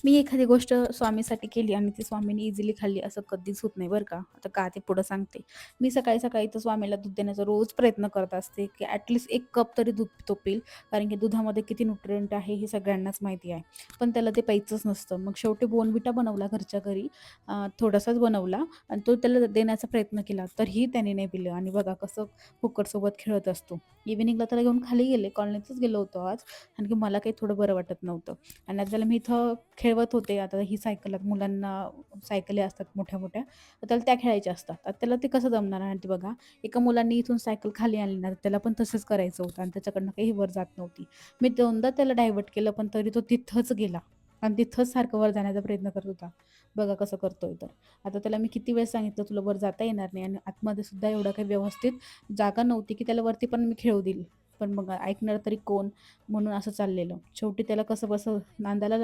मी एखादी गोष्ट स्वामीसाठी केली आणि ती स्वामींनी इझिली खाल्ली असं कधीच होत नाही बरं का. आता का ते पुढं सांगते. मी सकाळी-सकाळी तर स्वामीला दूध देण्याचा रोज प्रयत्न करत असते, की ॲटलीस्ट 1 कप तरी दूध तो पिईल. कारण की दुधामध्ये किती न्यूट्रिएंट आहे हे सगळ्यांनाच माहिती आहे. पण त्याला ते प्यायचंच नसतं. मग शेवटी बोर्नव्हिटा बनवला घरच्या घरी. थोडासाच बनवला आणि तो त्याला देण्याचा प्रयत्न केला. तरीही त्याने नाही पिलं आणि बघा कसं कुकरसोबत खेळत असतो. इव्हनिंगला त्याला घेऊन खाली गेले, कॉलनीतच गेलो होतो आज. कारण की मला काही थोडं बरं वाटत नव्हतं. आणि आता त्याला मी इथं खेळवत होते. आता ही सायकल मुलांना सायकली असतात मोठ्या-मोठ्या, तर त्याला त्या खेळायच्या असतात. आता त्याला ते कसं जमणार आणि ते बघा, एका मुलांनी इथून सायकल खाली आणली ना, तर त्याला पण तसंच करायचं होतं आणि त्याच्याकडनं काही वर जात नव्हती. मी दोनदा त्याला डायव्हर्ट केलं, पण तरी तो तिथंच गेला आणि तिथंच सारखं वर जाण्याचा प्रयत्न करत होता. बघा कसं करतोय तर. आता त्याला मी किती वेळेस सांगितलं, "तुला वर जाता येणार नाही" आणि आतमध्ये सुद्धा एवढं काही व्यवस्थित जागा नव्हती, की त्याला वरती पण मी खेळू देईल. पण मग ऐकणार तरी कोण? म्हणून असं चाललेलं. शेवटी त्याला कसंबसं नांदायला लावलं.